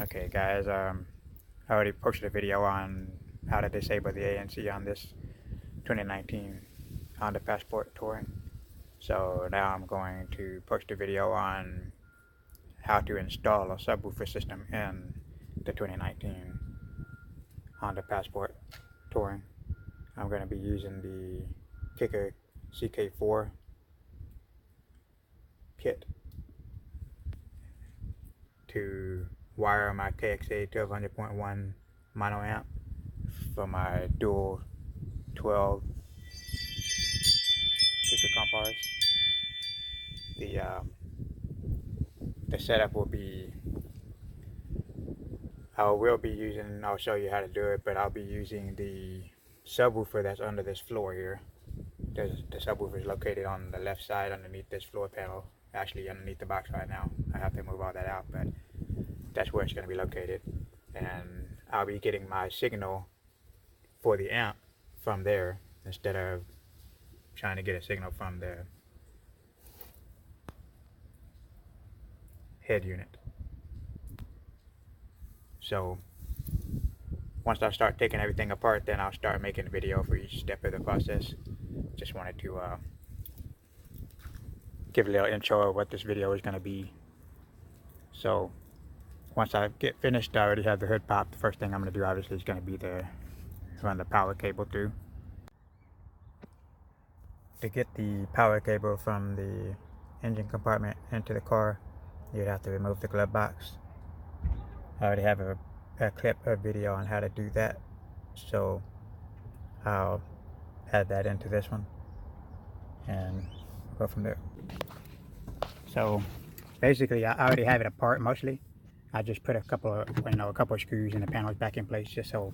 Okay guys, I already posted a video on how to disable the ANC on this 2019 Honda Passport Touring. So now I'm going to post a video on how to install a subwoofer system in the 2019 Honda Passport Touring. I'm going to be using the Kicker KXA1200.1 kit to wire my KXA1200.1 mono amp for my dual 12 Kicker CompRs. The setup will be, I'll show you how to do it, but I'll be using the subwoofer that's under this floor here. The subwoofer is located on the left side underneath this floor panel, actually underneath the box right now. I have to move all that out, but that's where it's going to be located. And I'll be getting my signal for the amp from there instead of trying to get a signal from the head unit. So once I start taking everything apart, then I'll start making a video for each step of the process. Just wanted to give a little intro of what this video is going to be. So once I get finished, I already have the hood popped. The first thing I'm going to do obviously is going to be run the power cable through. To get the power cable from the engine compartment into the car, you'd have to remove the glove box. I already have a video on how to do that, so I'll add that into this one and go from there. So basically I already have it apart mostly. I just put a couple of screws and the panels back in place just so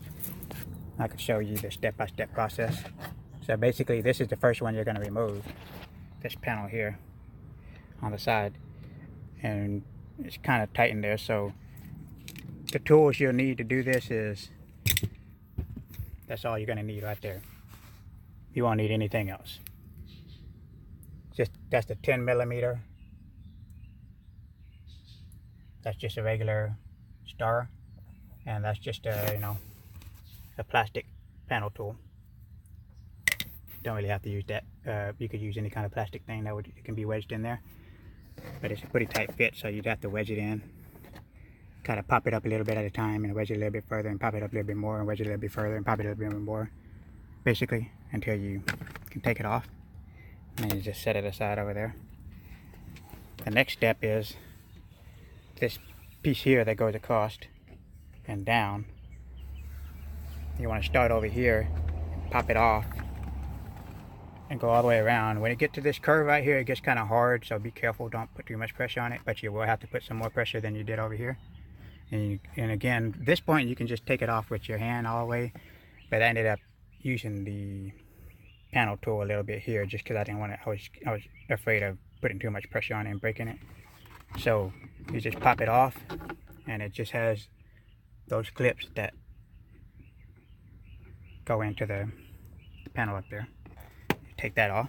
I could show you the step-by-step process. So basically this is the first one you're going to remove, this panel here on the side, and it's kind of tight in there. So the tools you'll need to do this that's all you're going to need right there. You won't need anything else. That's the 10mm. That's just a regular star, and that's just a plastic panel tool. Don't really have to use that. You could use any kind of plastic thing it can be wedged in there, but it's a pretty tight fit, so you'd have to wedge it in. Kind of pop it up a little bit at a time and wedge it a little bit further and pop it up a little bit more and wedge it a little bit further and pop it up a little bit more, basically until you can take it off. And then you just set it aside over there. The next step is this piece here that goes across and down. You want to start over here, pop it off, and go all the way around. When you get to this curve right here, it gets kind of hard, so be careful, don't put too much pressure on it, but you will have to put some more pressure than you did over here. And again, at this point you can just take it off with your hand all the way, but I ended up using the panel tool a little bit here just because I didn't want to, I was afraid of putting too much pressure on it and breaking it. So you just pop it off, and it just has those clips that go into the panel up there. Take that off.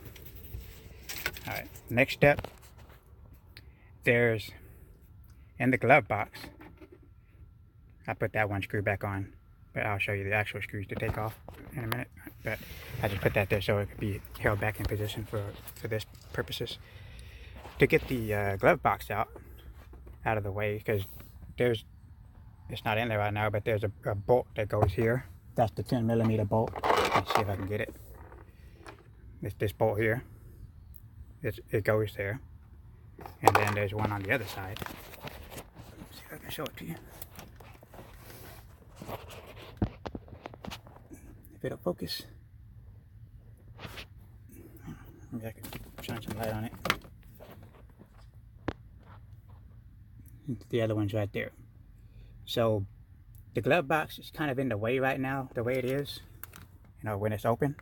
All right, next step, there's in the glove box, I put that one screw back on, but I'll show you the actual screws to take off in a minute. But I just put that there so it could be held back in position for this purposes. To get the glove box out of the way, because it's not in there right now, but there's a bolt that goes here. That's the 10mm bolt. Let's see if I can get it. It's this bolt here. It goes there, and then there's one on the other side. Let's see if I can show it to you. If it'll focus, maybe I can shine some light on it. The other one's right there. So the glove box is kind of in the way right now, the way it is, when it's open.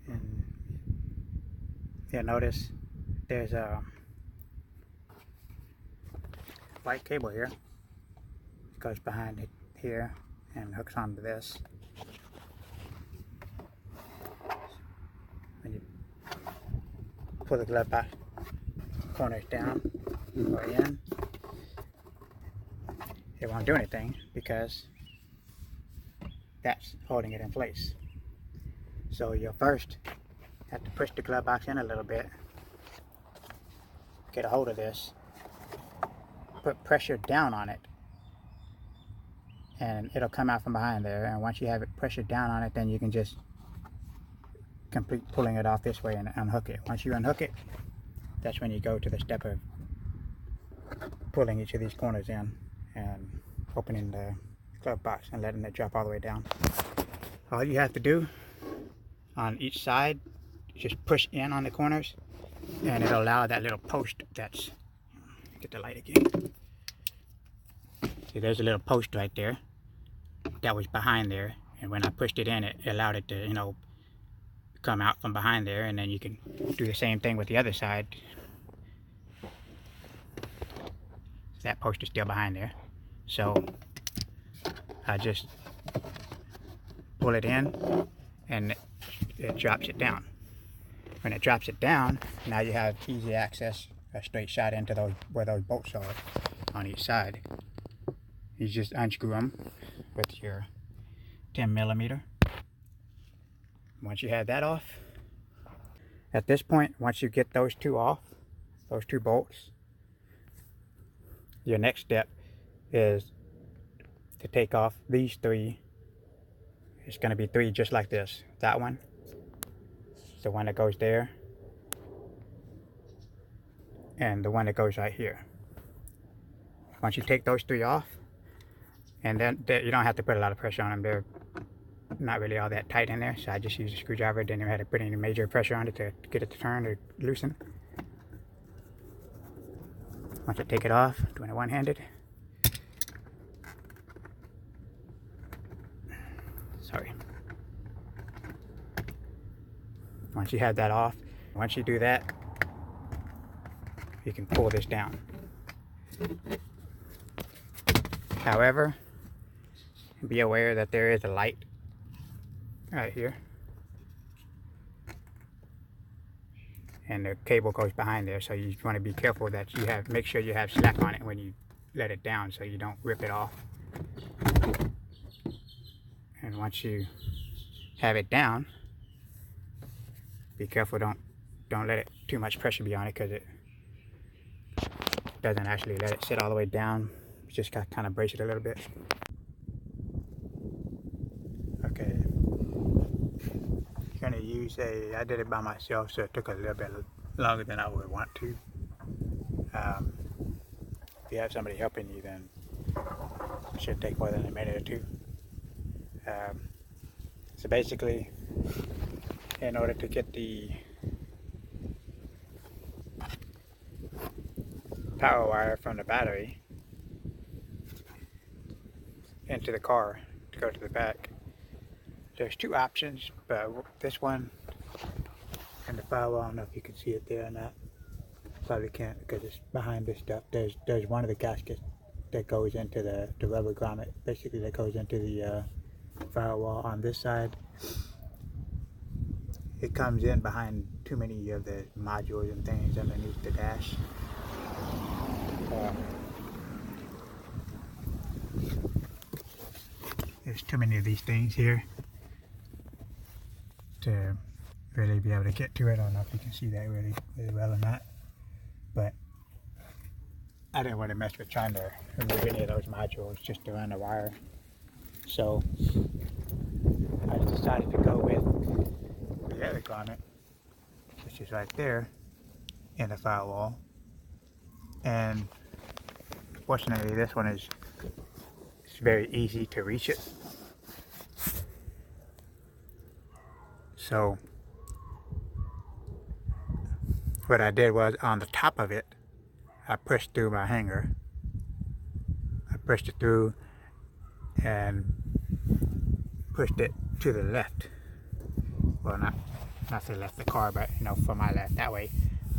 And you'll notice there's a white cable here. It goes behind it here and hooks onto this. When you pull the glove box corners down or in, it won't do anything because that's holding it in place. So you'll first have to push the glove box in a little bit, get a hold of this, put pressure down on it, and it'll come out from behind there. And once you have it pressured down on it, then you can just complete pulling it off this way and unhook it. Once you unhook it, that's when you go to the step of pulling each of these corners in and opening the glove box and letting it drop all the way down. All you have to do on each side, just push in on the corners, and it'll allow that little post that's, get the light again. See, there's a little post right there that was behind there, and when I pushed it in, it allowed it to, you know, come out from behind there. And then you can do the same thing with the other side. That post is still behind there, so I just pull it in and it drops it down. When it drops it down, now you have easy access, a straight shot into those where those bolts are on each side. You just unscrew them with your 10mm. Once you have that off, at this point, once you get those two off, those two bolts, your next step is to take off these three. It's going to be three just like this. That one, the one that goes there, and the one that goes right here. Once you take those three off, and then you don't have to put a lot of pressure on them. They're not really all that tight in there, so I just use a screwdriver. Didn't even have to put any major pressure on it to get it to turn or loosen. Once I take it off, doing it one-handed. Sorry. Once you have that off, once you do that, you can pull this down. However, be aware that there is a light right here, and the cable goes behind there, so you want to be careful that you have, make sure you have slack on it when you let it down so you don't rip it off. And once you have it down, be careful, don't let it too much pressure be on it, because it doesn't actually let it sit all the way down. You just got to kind of brace it a little bit. Okay, gonna use I did it by myself, so it took a little bit longer than I would want to. If you have somebody helping you, then it should take more than a minute or two. So basically, in order to get the power wire from the battery into the car to go to the back, there's two options, but this one and the firewall, I don't know if you can see it there or not. Probably can't because it's behind this stuff. There's one of the gaskets that goes into the rubber grommet, basically, that goes into the firewall on this side. It comes in behind too many of the modules and things underneath the dash. There's too many of these things here to really be able to get to it. I don't know if you can see that really well or not, but I didn't want to mess with trying to remove any of those modules just to run the wire. So I just decided to go with the other grommet, which is right there in the firewall. And fortunately, this one it's very easy to reach it. So what I did was, on the top of it, I pushed through my hanger. I pushed it through and pushed it to the left. Well, not to the left of the car, but you know, for my left. That way,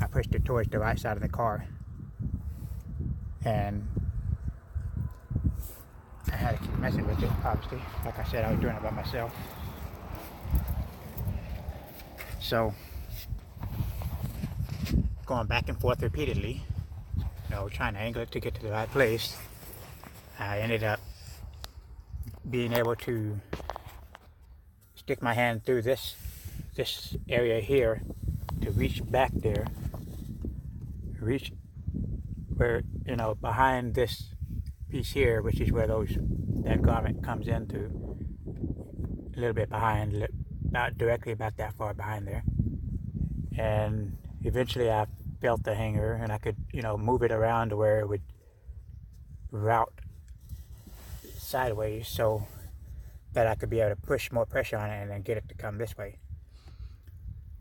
I pushed it towards the right side of the car. And I had to keep messing with it, obviously. Like I said, I was doing it by myself. So, going back and forth repeatedly, you know, trying to angle it to get to the right place. I ended up being able to stick my hand through this area here to reach back there, reach where, you know, behind this piece here, which is where that garment comes into, a little bit behind, not directly about that far behind there. And eventually I felt the hanger, and I could, you know, move it around to where it would route sideways so that I could be able to push more pressure on it and then get it to come this way.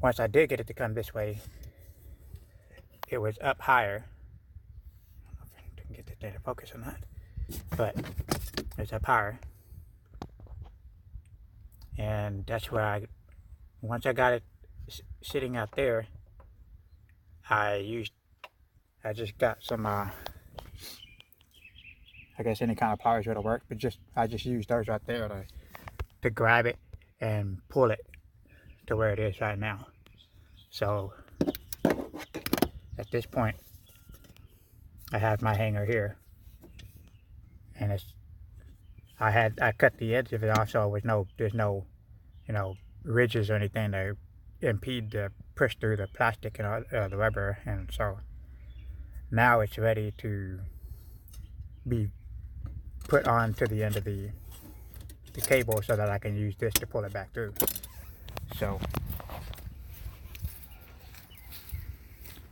Once I did get it to come this way, it was up higher. I don't know if I can get the data focus or not, but it's up higher. And that's where once I got it sitting out there, I just got some, I guess any kind of pliers would have worked, but I just used those right there to grab it and pull it to where it is right now. So at this point, I have my hanger here, and I cut the edge of it off so there's no, you know, ridges or anything to impede the push through the plastic and the rubber. And so now it's ready to be put on to the end of the cable so that I can use this to pull it back through. So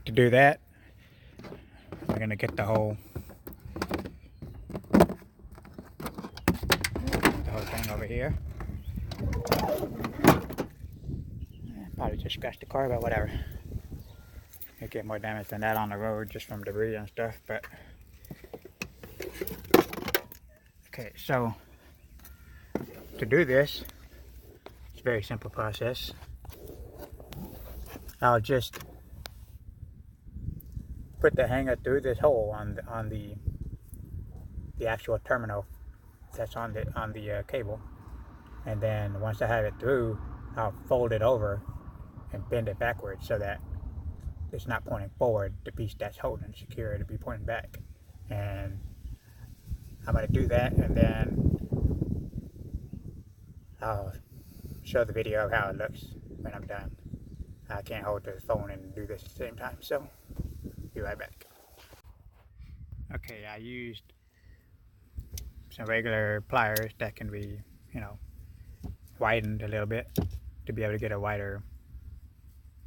to do that, I'm going to get the whole thing over here. Probably just scratched the car, but whatever. You'll get more damage than that on the road just from debris and stuff. But okay, so to do this, it's a very simple process. I'll just put the hanger through this hole on the actual terminal that's on the cable, and then once I have it through, I'll fold it over and bend it backwards so that it's not pointing forward. The piece that's holding it secure to be pointing back. And I'm going to do that, and then I'll show the video of how it looks when I'm done. I can't hold the phone and do this at the same time, so be right back. Okay, I used some regular pliers that can be, you know, widened a little bit to be able to get a wider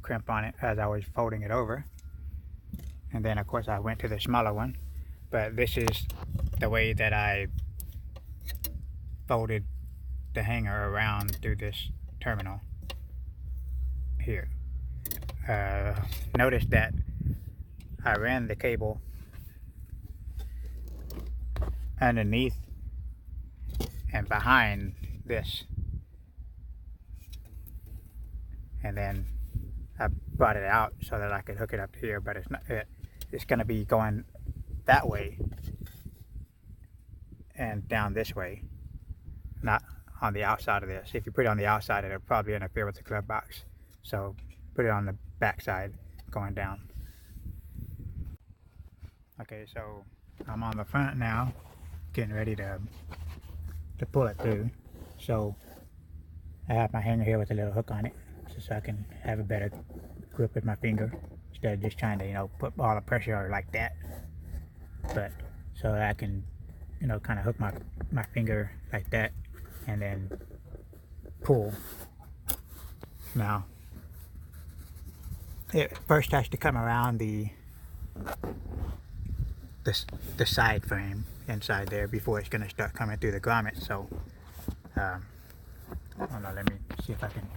crimp on it as I was folding it over. And then of course I went to the smaller one, but this is the way that I folded the hanger around through this terminal here. Notice that I ran the cable underneath and behind this, and then I brought it out so that I could hook it up to here, but it's not. It's going to be going that way and down this way, not on the outside of this. If you put it on the outside, it'll probably interfere with the glove box. So put it on the back side going down. Okay, so I'm on the front now, getting ready to pull it through. So I have my hanger here with a little hook on it, so I can have a better grip with my finger instead of just trying to, you know, put all the pressure like that. But so I can, you know, kind of hook my finger like that and then pull. Now it first has to come around the side frame inside there before it's going to start coming through the grommet. So I don't know, let me see if I can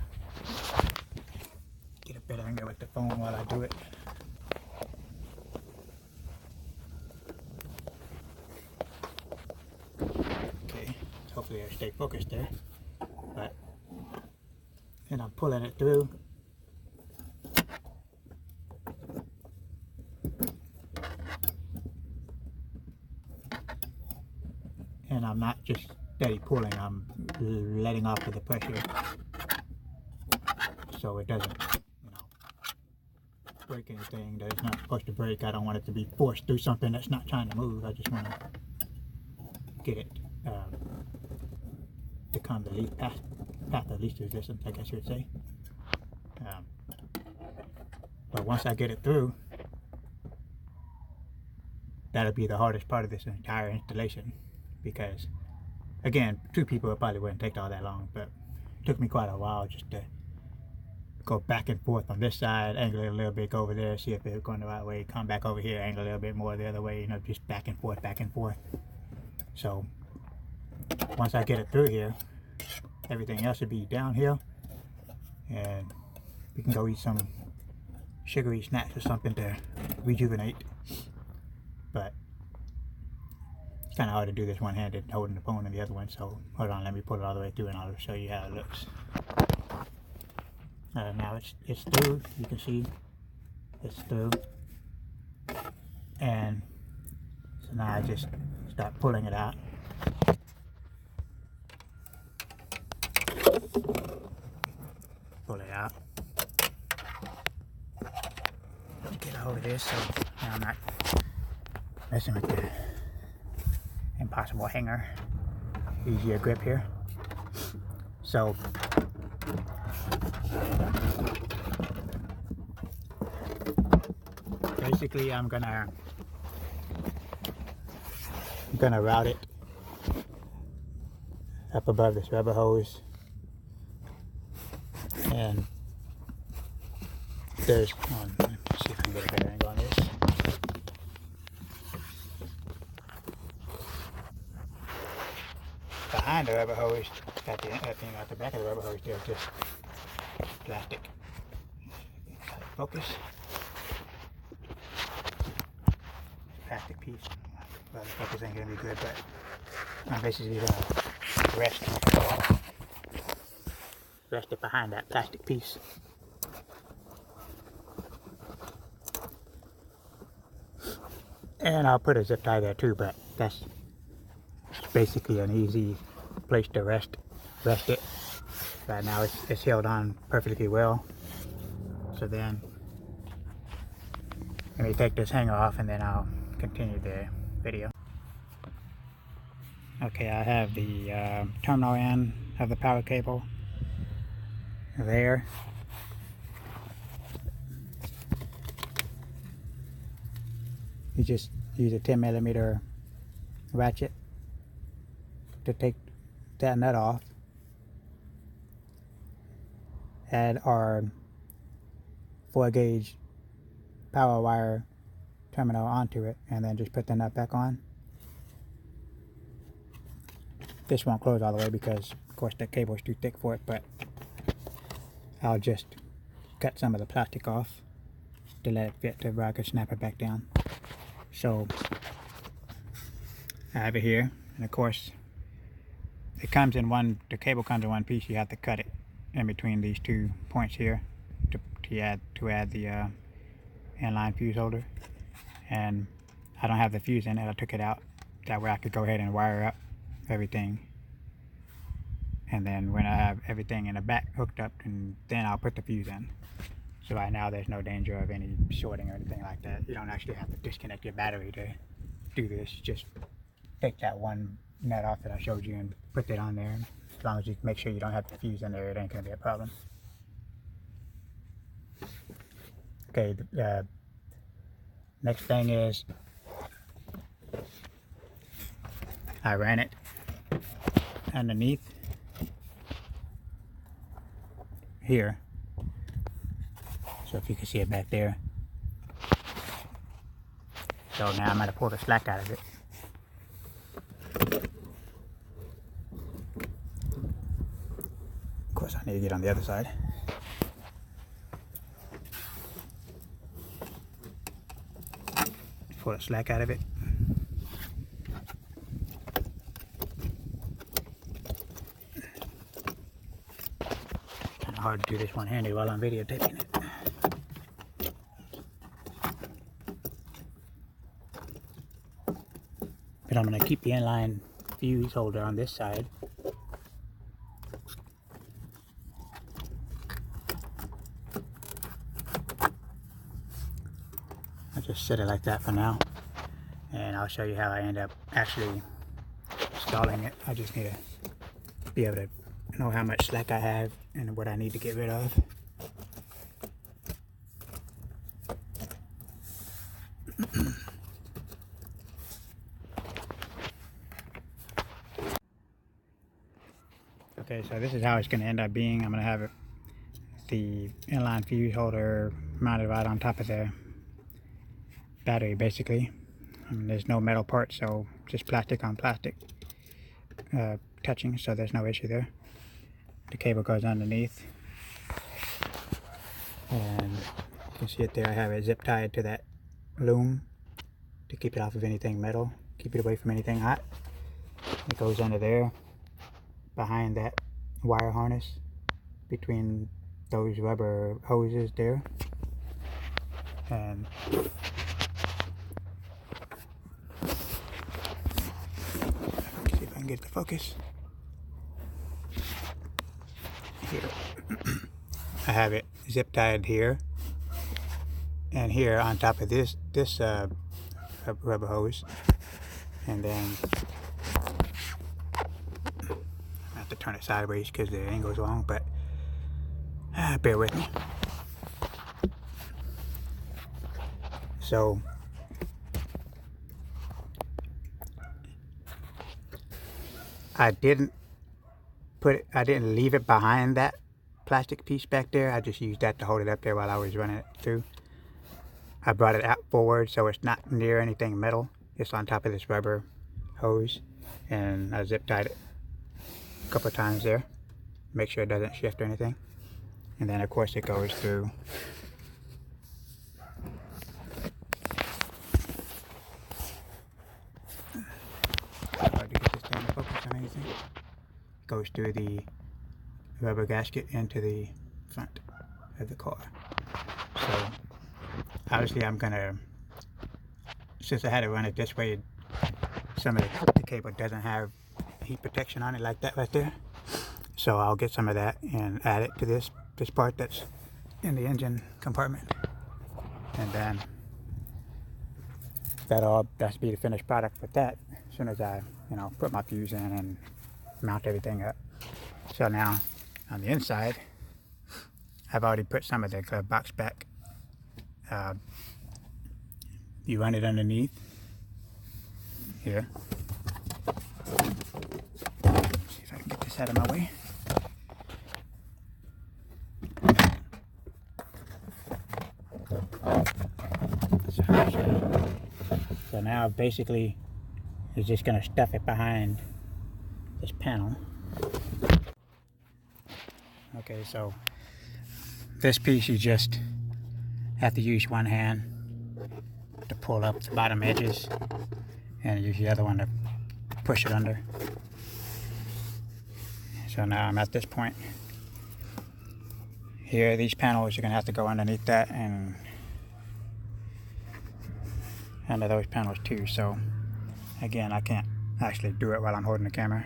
get a better angle with the phone while I do it. Okay, hopefully it'll stay focused there. But and I'm pulling it through. And I'm not just steady pulling, I'm letting off of the pressure so it doesn't, you know, break anything that it's not supposed to break. I don't want it to be forced through something that's not trying to move. I just want to get it become the least path of least resistance, I guess you would say. But once I get it through, that'll be the hardest part of this entire installation, because again, 2 people, it probably wouldn't take all that long, but it took me quite a while just to go back and forth on this side, angle it a little bit, go over there, see if it's going the right way, come back over here, angle a little bit more the other way, you know, just back and forth, back and forth. So once I get it through here, everything else will be downhill, and we can go eat some sugary snacks or something to rejuvenate. But it's kind of hard to do this one-handed, holding the phone in the other one. So hold on, let me pull it all the way through and I'll show you how it looks. Now it's through. You can see it's through, and so now I just start pulling it out. Pull it out. Get a hold of this so now I'm not messing with the impossible hanger. Easier grip here. So basically I'm gonna route it up above this rubber hose, and there's one. Let me see if I can get a better angle on this. Behind the rubber hose, at the back of the rubber hose, there's just plastic. Focus. Plastic piece. Well, the focus ain't gonna be good, but I'm basically gonna rest it behind that plastic piece. And I'll put a zip tie there too, but that's basically an easy place to rest it. Right now it's held on perfectly well. So then let me take this hanger off and then I'll continue the video. Okay, I have the terminal end of the power cable there. You just use a 10mm ratchet to take that nut off. Add our 4-gauge power wire terminal onto it, and then just put the nut back on. This won't close all the way because of course the cable is too thick for it, but I'll just cut some of the plastic off to let it fit to where I can snap it back down. So I have it here, and of course it comes in the cable comes in one piece. You have to cut it in between these 2 points here to add the inline fuse holder. And I don't have the fuse in it, I took it out. That way I could go ahead and wire up everything. And then when I have everything in the back hooked up, and then I'll put the fuse in. So right now there's no danger of any shorting or anything like that. You don't actually have to disconnect your battery to do this. Just take that one nut off that I showed you and put that on there. As long as you make sure you don't have the fuse in there, it ain't gonna be a problem. Okay, next thing is I ran it underneath here. So if you can see it back there. So now I'm going to pull the slack out of it. Of course I need to get on the other side. Pull the slack out of it. Kind of hard to do this one-handed while I'm videotaping it. But I'm going to keep the inline fuse holder on this side. I'll just set it like that for now. And I'll show you how I end up actually installing it. I just need to be able to know how much slack I have and what I need to get rid of. Okay, so this is how it's going to end up being. I'm going to have it, the inline fuse holder mounted right on top of the battery, basically. I mean, there's no metal part, so just plastic on plastic touching, so there's no issue there. The cable goes underneath, and you can see it there. I have it zip tied to that loom to keep it off of anything metal, keep it away from anything hot. It goes under there behind that wire harness between those rubber hoses there, and see if I can get the focus here. I have it zip tied here and here on top of this rubber hose, and then I have to turn it sideways because the angle's wrong, but bear with me. So I didn't leave it behind that plastic piece back there. I just used that to hold it up there while I was running it through. I brought it out forward so it's not near anything metal. It's on top of this rubber hose, and I zip tied it a couple of times there, make sure it doesn't shift or anything. And then of course it goes through hard to get this thing to focus on anything. It goes through the rubber gasket into the front of the car. So obviously I'm gonna, since I had to run it this way, some of the cable doesn't have heat protection on it like that right there. So I'll get some of that and add it to this part that's in the engine compartment. And then that's be the finished product with that as soon as I, put my fuse in and mount everything up. So now on the inside, I've already put some of the glove box back. You run it underneath here. See if I can get this out of my way. So now basically it's just going to stuff it behind this panel. Okay, so this piece you just have to use one hand to pull up the bottom edges and use the other one to push it under. So now I'm at this point here. These panels are going to have to go underneath that and under those panels too. So again, I can't actually do it while I'm holding the camera.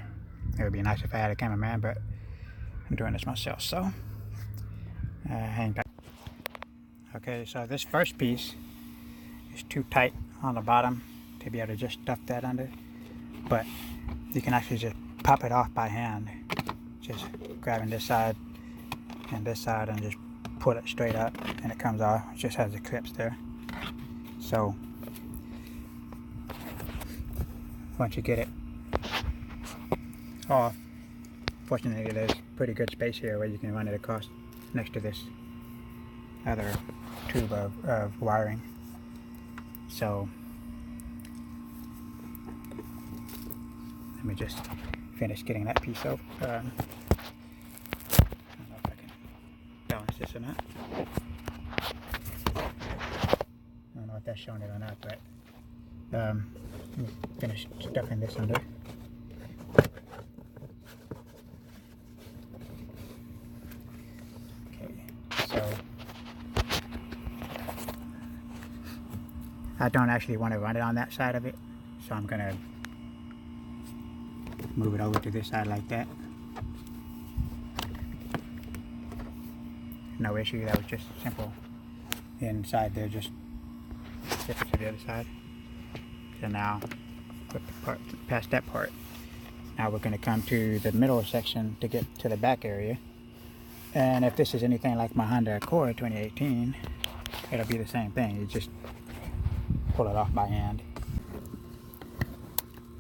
It would be nice if I had a cameraman, but I'm doing this myself, so hang back. Okay, so this first piece is too tight on the bottom to be able to just stuff that under, but you can actually just pop it off by hand, just grabbing this side and just pull it straight up and it comes off. It just has the clips there. So once you get it off, fortunately there's pretty good space here where you can run it across next to this other tube of wiring. So let me just finish getting that piece out. I don't know if I can balance this or not. I don't know if that's showing it or not, but let me finish stuffing this under. I don't actually want to run it on that side of it, so I'm going to move it over to this side like that. No issue, that was just simple. Inside there, just flip it to the other side. So now, put the part past that part, Now we're going to come to the middle section to get to the back area. And if this is anything like my Honda Accord 2018, it'll be the same thing. You just pull it off by hand.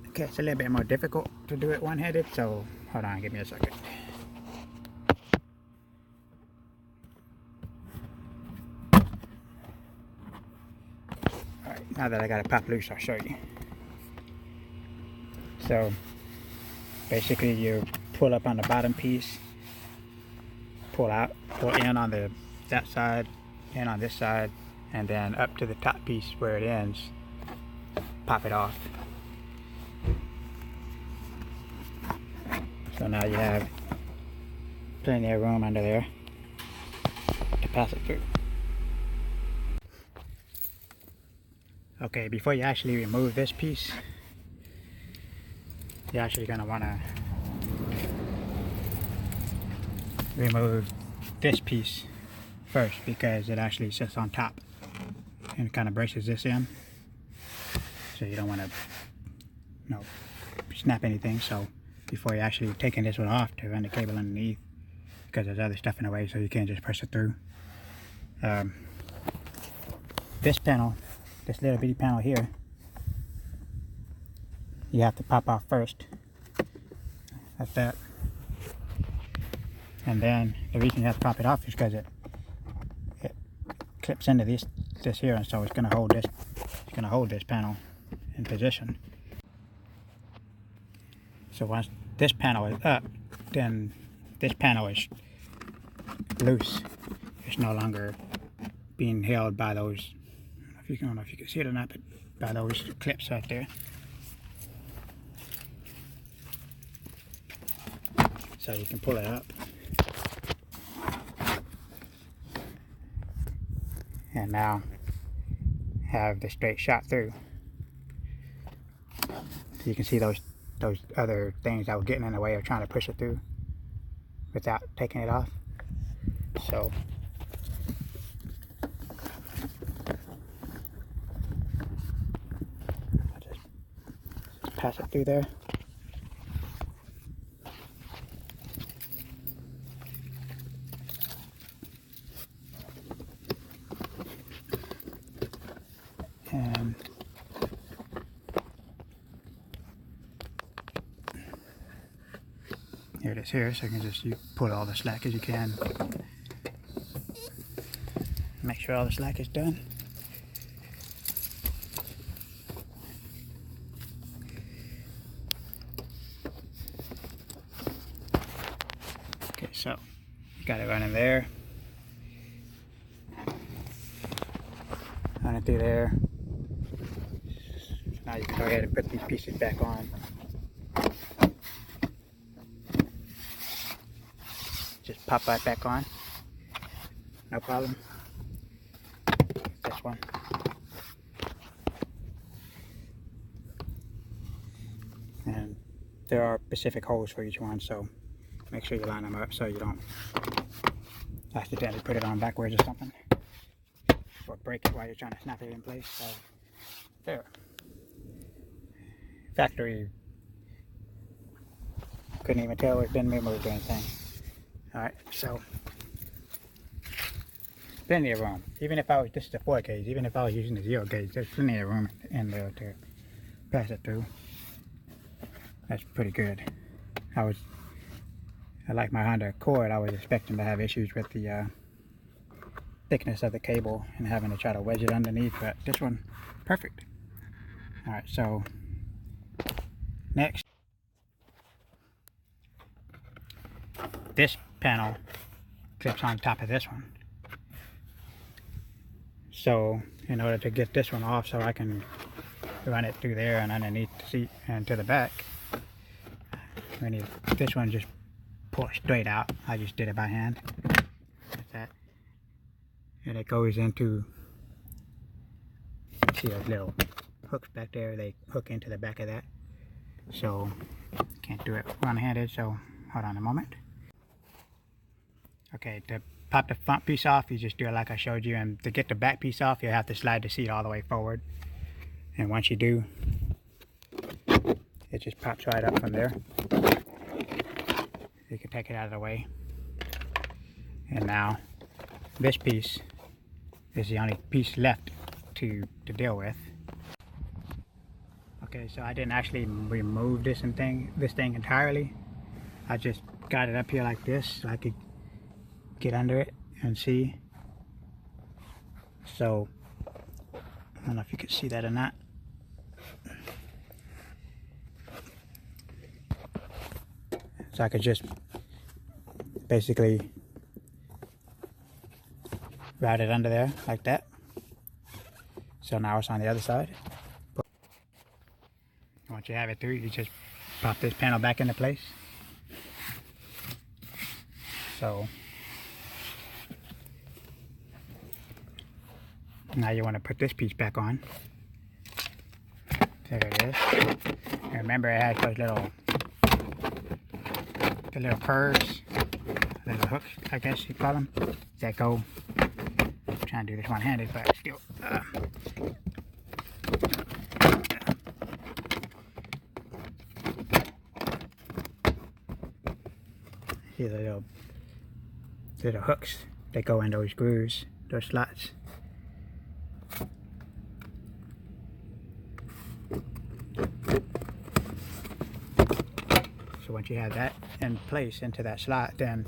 Okay, it's a little bit more difficult to do it one-handed, so hold on, give me a second. Alright, now that I got it popped loose, I'll show you. So basically you pull up on the bottom piece, pull in on that side, in on this side, and then up to the top piece where it ends, pop it off. So now you have plenty of room under there to pass it through. Okay, before you actually remove this piece, you're actually going to want to remove this piece first, because it actually sits on top and it kind of braces this in, so you don't want to snap anything. So before you're actually taking this one off to run the cable underneath, because there's other stuff in the way, so you can't just press it through. This panel, this little bitty panel here, you have to pop off first, like that. And then the reason you have to pop it off is because it clips into this here, and so it's going to hold this panel in position. So once this panel is up, then this panel is loose. It's no longer being held by those, I don't know if you can see it or not, but by those clips right there. So you can pull it up and now have the straight shot through. So you can see those other things that were getting in the way of trying to push it through without taking it off. So I'll just pass it through there. And here it is here, so you pull all the slack as you can. Make sure all the slack is done. Okay, so you got it running there. Run it through there. Now you can go ahead and put these pieces back on. Just pop right back on. No problem. This one. And there are specific holes for each one, so make sure you line them up so you don't accidentally put it on backwards or something, or break it while you're trying to snap it in place. So there. Factory, couldn't even tell it's been removed or anything. Alright, so plenty of room. Even if this is a 4 gauge, even if I was using the 0 gauge, there's plenty of room in there to pass it through. That's pretty good. I like my Honda Accord, I was expecting to have issues with the thickness of the cable and having to try to wedge it underneath, but this one, perfect. Alright, so next, this panel clips on top of this one. So in order to get this one off so I can run it through there and underneath the seat and to the back, we need this one just pull straight out. I just did it by hand, like that. And it goes into, see those little hooks back there, they hook into the back of that. So can't do it one-handed, so hold on a moment. Okay, to pop the front piece off, you just do it like I showed you, and to get the back piece off, you have to slide the seat all the way forward. And once you do, it just pops right up from there. You can take it out of the way. And now this piece is the only piece left to deal with. Okay, so I didn't actually remove this thing entirely. I just got it up here like this so I could get under it and see. So I don't know if you could see that or not. So I could just basically route it under there like that. So now it's on the other side. Once you have it through, you just pop this panel back into place. So now you want to put this piece back on. There it is. And remember, it has those little curves, little hooks, I guess you call them, that go. I'm trying to do this one-handed, but still. See the little hooks that go in those grooves, those slots. So once you have that in place into that slot, then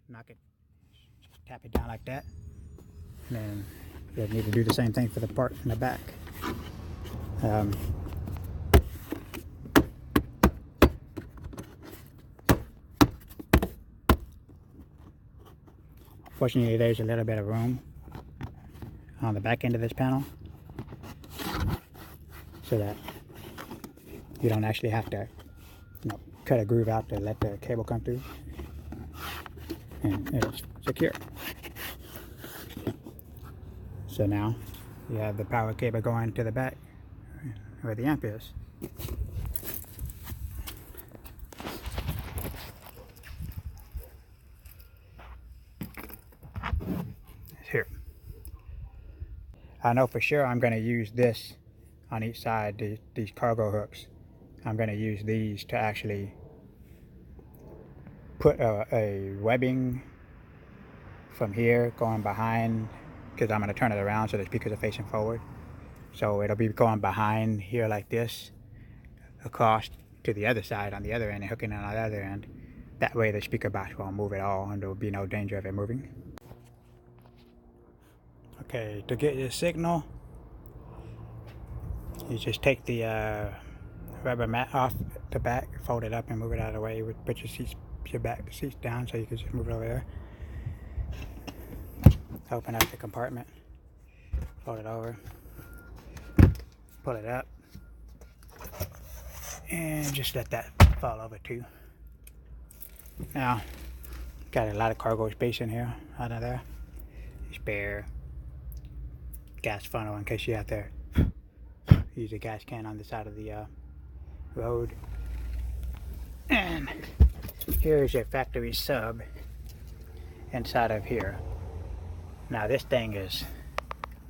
knock it, tap it down like that, and then you'll need to do the same thing for the part in the back. Fortunately, there's a little bit of room on the back end of this panel so that you don't actually have to, cut a groove out to let the cable come through, and it's secure. So now you have the power cable going to the back where the amp is. Here. I know for sure I'm going to use this on each side, these cargo hooks. I'm going to use these to actually put a webbing from here going behind, because I'm going to turn it around so the speakers are facing forward. So it'll be going behind here like this, across to the other side on the other end, and hooking it on the other end. That way the speaker box won't move at all, and there will be no danger of it moving. Okay, to get your signal, you just take the rubber mat off the back, fold it up and move it out of the way. You would put your seats down so you can just move it over there. Open up the compartment, fold it over, pull it up, and just let that fall over too. Now, got a lot of cargo space in here, out of there. Spare gas funnel in case you have to use a gas can on the side of the road. And here's your factory sub inside of here. Now this thing is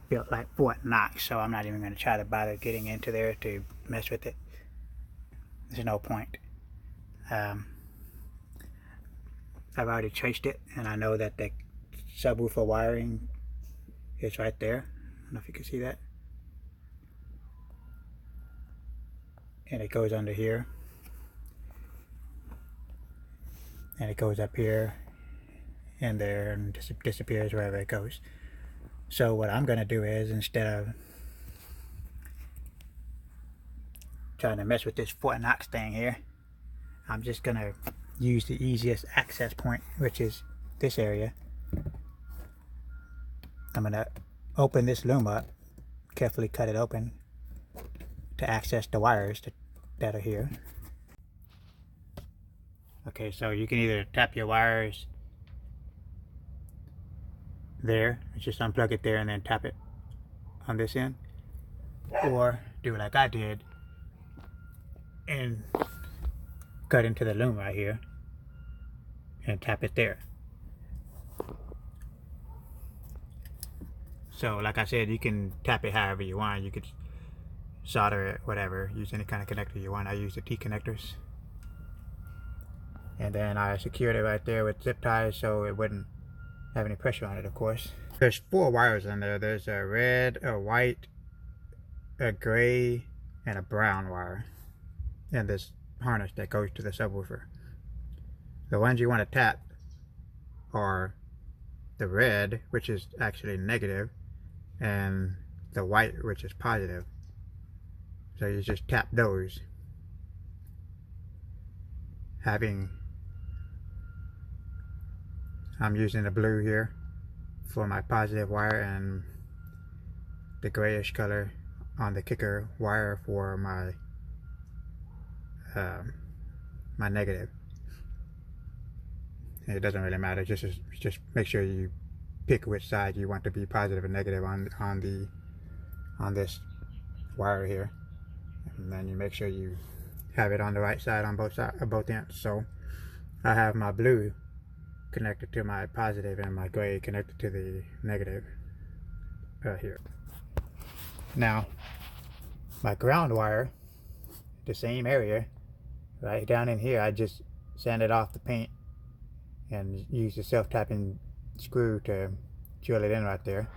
built like Fort Knox, so I'm not even going to try to bother getting into there to mess with it. There's no point. I've already traced it, and I know that the subwoofer wiring is right there. I don't know if you can see that. And it goes under here, and it goes up here and there, and disappears wherever it goes. So what I'm going to do is, instead of trying to mess with this Fort Knox thing here, I'm just going to use the easiest access point, which is this area. I'm going to open this loom up, carefully cut it open to access the wires that are here. Okay, so you can either tap your wires there, just unplug it there and then tap it on this end, or do like I did and cut into the loom right here and tap it there. So like I said, you can tap it however you want. You could solder it, whatever. Use any kind of connector you want. I use the T connectors. And then I secured it right there with zip ties so it wouldn't have any pressure on it, of course. There's 4 wires in there. There's a red, a white, a gray, and a brown wire in this harness that goes to the subwoofer. The ones you want to tap are the red, which is actually negative, and the white, which is positive. So you just tap those. I'm using the blue here for my positive wire and the grayish color on the kicker wire for my my negative. And it doesn't really matter, just make sure you pick which side you want to be positive and negative on this wire here, and then you make sure you have it on the right side on both ends. So I have my blue connected to my positive and my gray connected to the negative here. Now my ground wire, the same area right down in here, I just sanded off the paint and used the self-tapping screw to drill it in right there.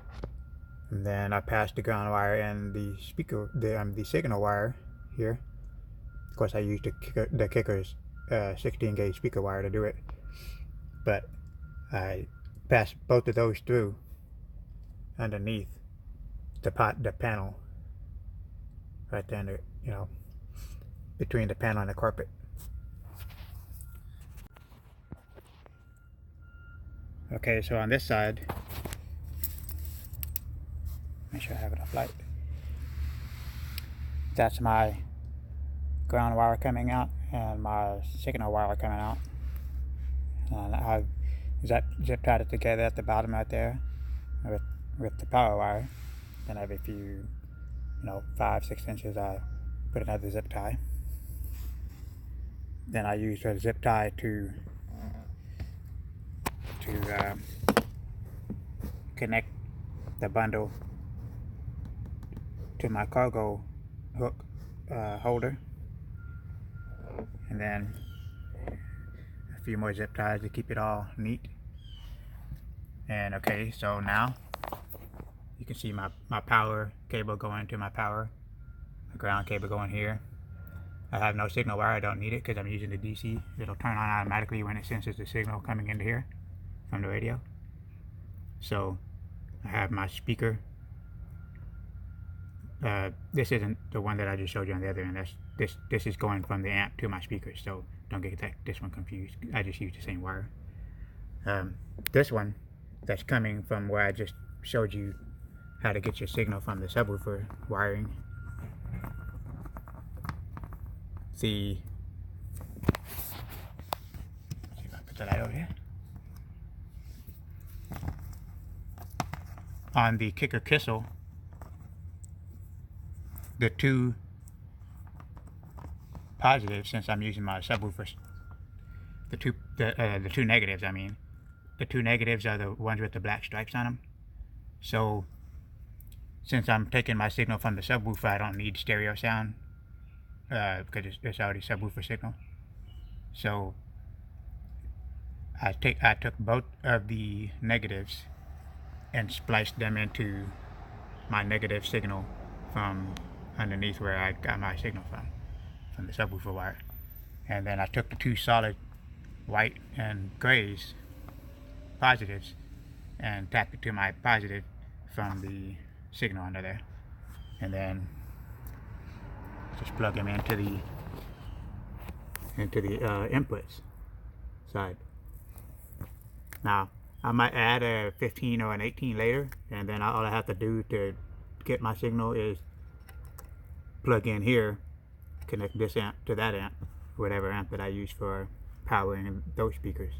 And then I passed the ground wire and the speaker, the signal wire here. Of course I used the Kicker's 16 gauge speaker wire to do it, but I passed both of those through underneath the panel right there in the, between the panel and the carpet. Okay, so on this side, make sure I have enough light. That's my ground wire coming out and my signal wire coming out. And I've zip tied it together at the bottom right there with the power wire. Then every few, 5-6 inches, I put another zip tie. Then I use a zip tie to connect the bundle to my cargo hook holder, and then a few more zip ties to keep it all neat. And okay, so now you can see my power cable going to my power, the ground cable going here. I have no signal wire, I don't need it because I'm using the DC. It'll turn on automatically when it senses the signal coming into here from the radio. So I have my speaker. This isn't the one that I just showed you on the other end. This is going from the amp to my speaker, so don't get this one confused. I just used the same wire. This one that's coming from where I just showed you how to get your signal from the subwoofer wiring. See if I put the light over here. On the Kicker KXA, the 2 positives, since I'm using my subwoofers, the two negatives, I mean, the 2 negatives are the ones with the black stripes on them. So since I'm taking my signal from the subwoofer, I don't need stereo sound because it's already subwoofer signal. So I took both of the negatives and spliced them into my negative signal from underneath where I got my signal from the subwoofer wire. And then I took the 2 solid white and grays positives and tapped it to my positive from the signal under there, and then just plug them into the inputs side. Now I might add a 15 or an 18 later, and then all I have to do to get my signal is plug in here, connect this amp to that amp, whatever amp that I use for powering those speakers.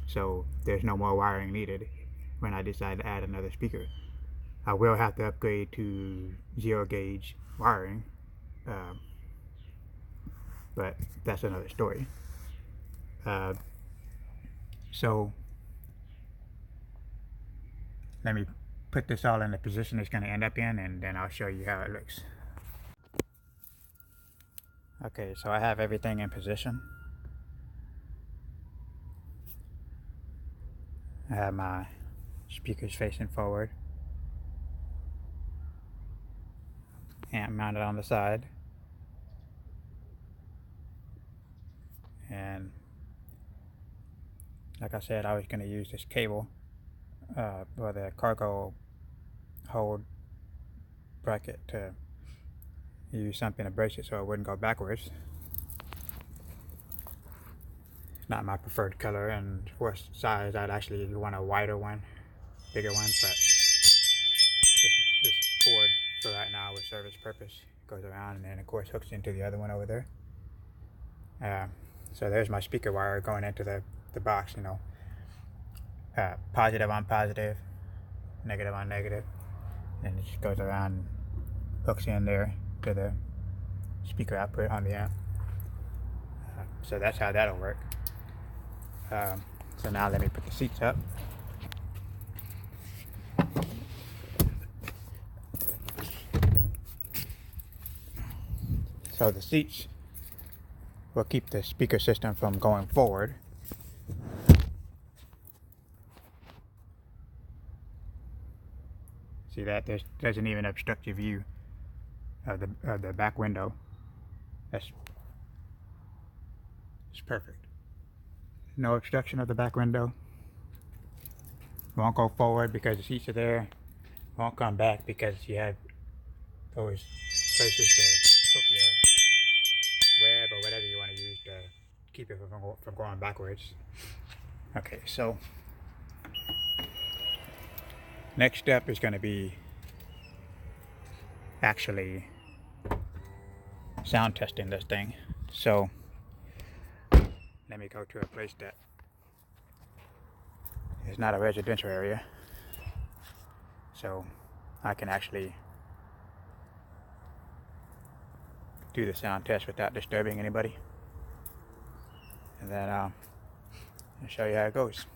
So there's no more wiring needed when I decide to add another speaker. I will have to upgrade to 0 gauge wiring, but that's another story. So let me put this all in the position it's going to end up in, and then I'll show you how it looks. Okay, so I have everything in position. I have my speakers facing forward, amp mounted on the side, and like I said, I was going to use this cable for the cargo hold bracket to use something to brace it so it wouldn't go backwards. Not my preferred color, and for size I'd actually want a wider one, bigger one, but this cord for right now with service purpose goes around and then of course hooks into the other one over there. So there's my speaker wire going into the box, you know, positive on positive, negative on negative, and it just goes around and hooks in there to the speaker output on the amp. So that's how that'll work. So now let me put the seats up. So the seats will keep the speaker system from going forward. See that? There doesn't even obstruct your view of the back window. It's perfect. No obstruction of the back window. Won't go forward because the seats are there. Won't come back because you have those places to hook your web or whatever you want to use to keep it from going backwards. Okay, so next step is going to be actually sound testing this thing. So let me go to a place that is not a residential area, so I can actually do the sound test without disturbing anybody, and then I'll show you how it goes.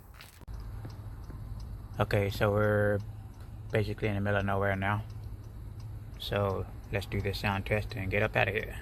Okay, so we're basically in the middle of nowhere now, so let's do this sound test and get up out of here.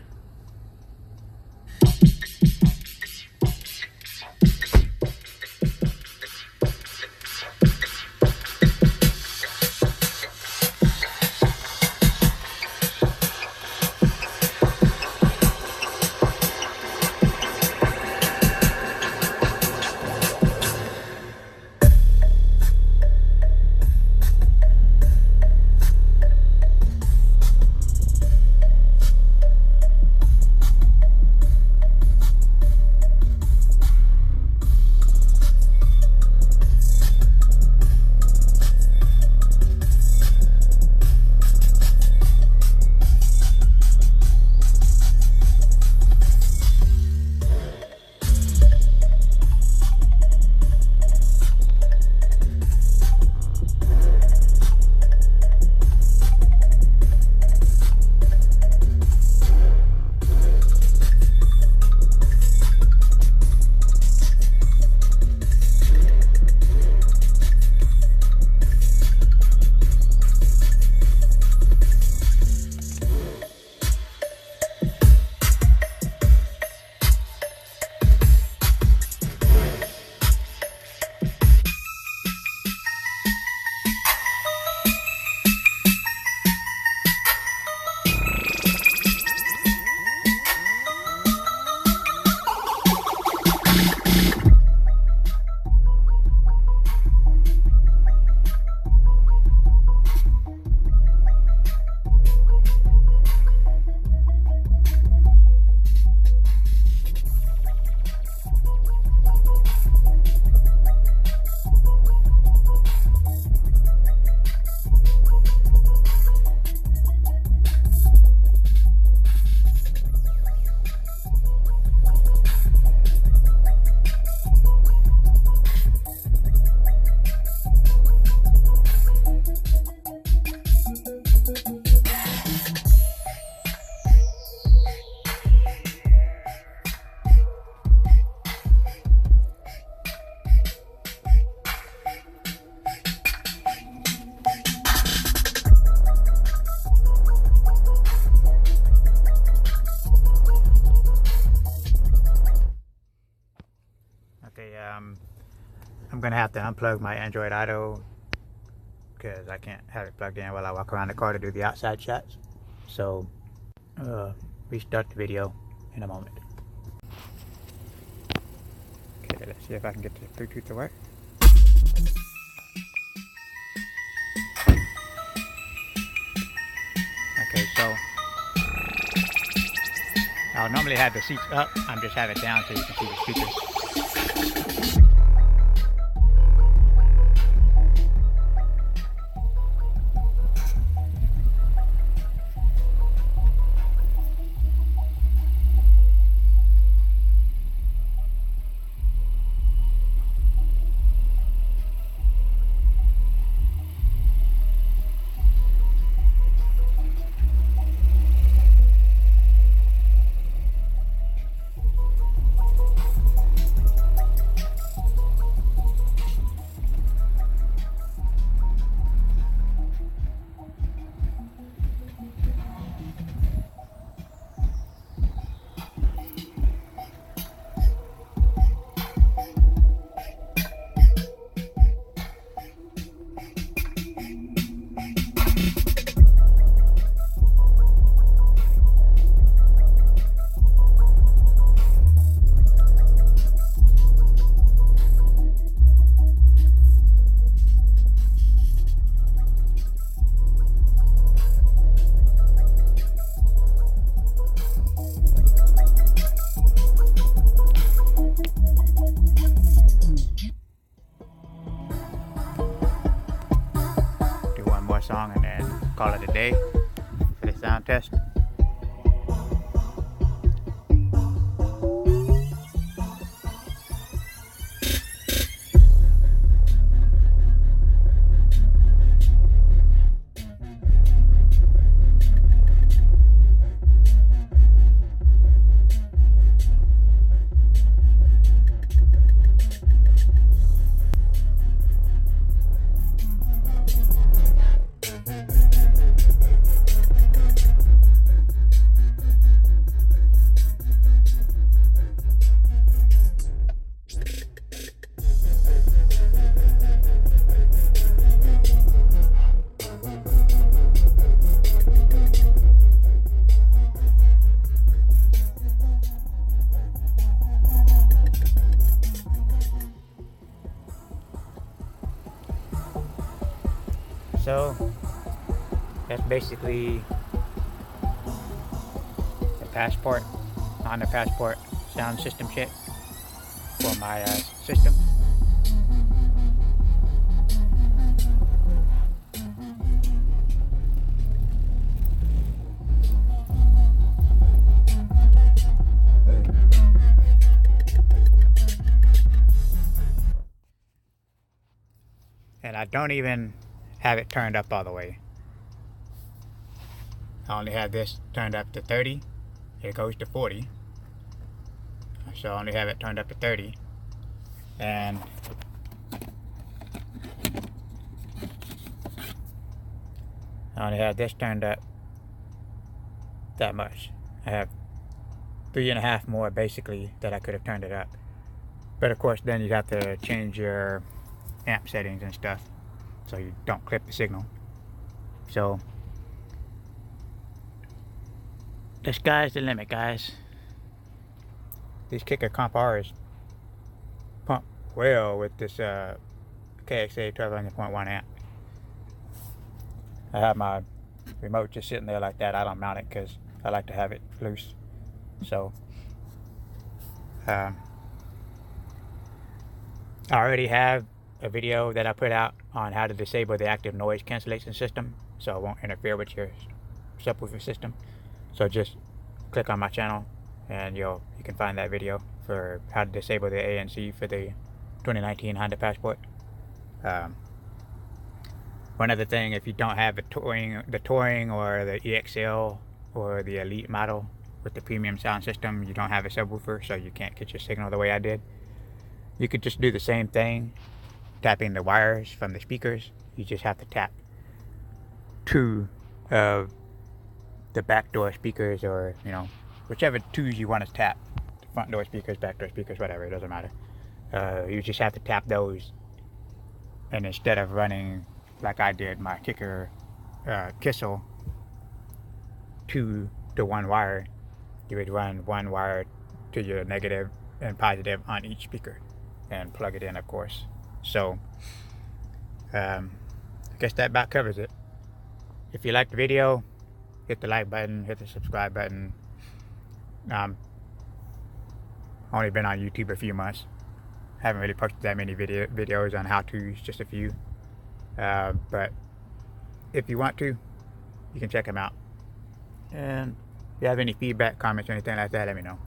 I'm gonna have to unplug my Android Auto because I can't have it plugged in while I walk around the car to do the outside shots. So restart the video in a moment. Okay, let's see if I can get the Bluetooth to work. Okay, so I'll normally have the seats up. I'm just have it down so you can see the speakers. Song and then call it a day for the sound test. So that's basically the passport on the passport sound system check for my system. And I don't even have it turned up all the way. I only have this turned up to 30. It goes to 40. So I only have it turned up to 30. And I only have this turned up that much. I have 3.5 more basically that I could have turned it up. But of course then you'd have to change your amp settings and stuff so you don't clip the signal. So the sky's the limit, guys. This Kicker CompRs pump well with this KXA1200.1 amp. I have my remote just sitting there like that. I don't mount it because I like to have it loose. So I already have a video that I put out on how to disable the active noise cancellation system so it won't interfere with your subwoofer system. So just click on my channel and you can find that video for how to disable the ANC for the 2019 Honda Passport. One other thing, if you don't have the touring or the EXL or the Elite model with the premium sound system, you don't have a subwoofer, so you can't get your signal the way I did. You could just do the same thing, tapping the wires from the speakers. You just have to tap 2 of the back door speakers, or whichever 2s you want to tap. The front door speakers, back door speakers, whatever, it doesn't matter. You just have to tap those, and instead of running like I did my Kicker KXA 2-to-1 wire, you would run one wire to your negative and positive on each speaker and plug it in, of course. So I guess that about covers it. If you like the video, hit the like button, hit the subscribe button. Only been on YouTube a few months. Haven't really posted that many videos on how-tos, just a few. But if you want to, you can check them out. And if you have any feedback, comments, or anything like that, let me know.